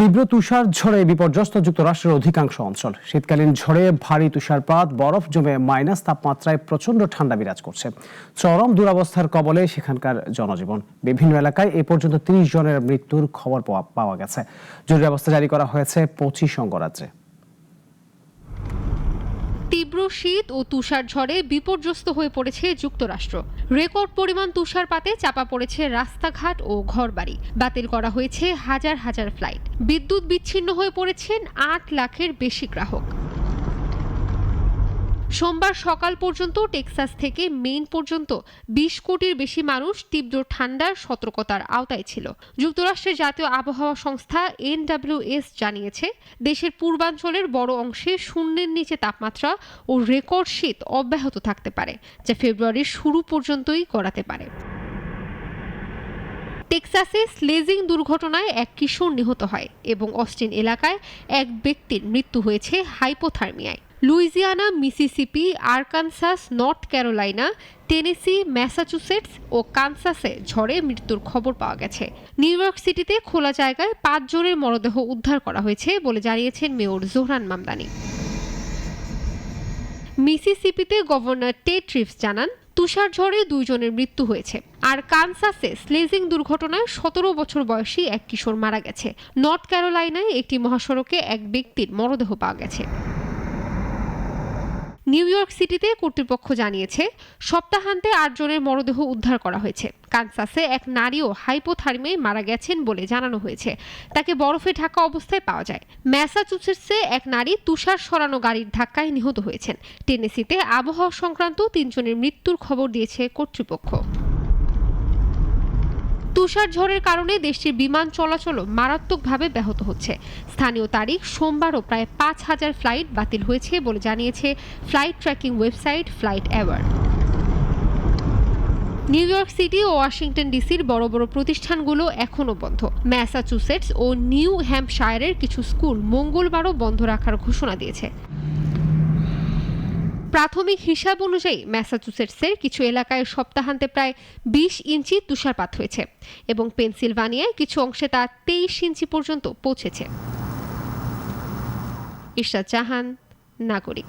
তীব্র তুষার ঝড়ে বিপর্যস্ত যুক্তরাষ্ট্রের অধিকাংশ অঞ্চল। শীতকালীন ঝড়ে ভারী তুষারপাত, বরফ জমে মাইনাস তাপমাত্রায় প্রচণ্ড ঠান্ডা বিরাজ করছে। চরম দুরবস্থার কবলে সেখানকার জনজীবন। বিভিন্ন এলাকায় এ পর্যন্ত ৩০ জনের মৃত্যুর খবর পাওয়া গেছে। জরুরি অবস্থা জারি করা হয়েছে ২৫ অঙ্গরাজ্যে। তীব্র শীত ও তুষার ঝড়ে বিপর্যস্ত হয়ে পড়েছে যুক্তরাষ্ট্র। রেকর্ড পরিমাণ তুষারপাতে চাপা পড়েছে রাস্তাঘাট ও ঘরবাড়ি। বাতিল করা হয়েছে হাজার হাজার ফ্লাইট। বিদ্যুৎ বিচ্ছিন্ন হয়ে পড়েছেন ৮ লাখের বেশি গ্রাহক। সোমবার সকাল পর্যন্ত টেক্সাস থেকে মেইন পর্যন্ত ২০ কোটির বেশি মানুষ তীব্র ঠান্ডার সতর্কতার আওতায় ছিল। যুক্তরাষ্ট্রের জাতীয় আবহাওয়া সংস্থা NWS জানিয়েছে, দেশের পূর্বাঞ্চলের বড় অংশে শূন্যের নিচে তাপমাত্রা ও রেকর্ড শীত অব্যাহত থাকতে পারে, যা ফেব্রুয়ারির শুরু পর্যন্তই গড়াতে পারে। টেক্সাসে স্লেজিং দুর্ঘটনায় এক কিশোর নিহত হয় এবং অস্টিন এলাকায় এক ব্যক্তির মৃত্যু হয়েছে হাইপোথার্মিয়ায়। Louisiana, Mississippi, Arkansas, North Carolina, Tennessee, Massachusetts ও কানসাসে ঝড়ে মৃত্যুর খবর পাওয়া গেছে। নিউ ইয়র্ক সিটিতে খোলা জায়গায় ৫ জনের মরদেহ উদ্ধার করা হয়েছে বলে জানিয়েছেন মেয়র জোহরান মামদানি। মিসিসিপিতে গভর্নর টেড রিভস জানান, তুষার ঝড়ে ২ জনের মৃত্যু হয়েছে। আর কানসাসে স্লেজিং দুর্ঘটনায় ১৭ বছর বয়সী এক কিশোর মারা গেছে। নর্থ ক্যারোলাইনায় একটি মহাসড়কে এক ব্যক্তির মরদেহ পাওয়া গেছে। নিউ ইয়র্ক সিটিতে কর্তৃপক্ষ জানিয়েছে, সপ্তাহান্তে ৮ জনের মরদেহ উদ্ধার করা হয়েছে। কানসাসে এক নারীও হাইপোথার্মিয়ায় মারা গেছেন বলে জানানো হয়েছে। তাকে বরফে ঢাকা অবস্থায় পাওয়া যায়। ম্যাসাচুসেটসে এক নারী তুষার সরানো গাড়ির ধাক্কায় নিহত হয়েছেন। টেনেসিতে আবহাওয়া সংক্রান্ত ৩ জনের মৃত্যুর খবর দিয়েছে কর্তৃপক্ষ। তুষার ঝড়ের কারণে দেশটির বিমান চলাচলও মারাত্মকভাবে ব্যাহত হচ্ছে। স্থানীয় তারিখ সোমবারও প্রায় ৫,০০০ ফ্লাইট বাতিল হয়েছে বলে জানিয়েছে flight tracking website FlightAware. New York City ও ওয়াশিংটন ডিসির বড় বড় প্রতিষ্ঠানগুলো এখনও বন্ধ। ম্যাসাচুসেটস ও নিউ হ্যাম্পশায়ারের কিছু স্কুল মঙ্গলবারও বন্ধ রাখার ঘোষণা দিয়েছে। প্রাথমিক হিসাব অনুযায়ী ম্যাসাচুসেটসের কিছু এলাকায় সপ্তাহান্তে প্রায় ২০ ইঞ্চি তুষারপাত হয়েছে এবং পেনসিলভানিয়ায় কিছু অংশে তা ২৩ ইঞ্চি পর্যন্ত পৌঁছেছে। ইশরাত জাহান, নাগরিক।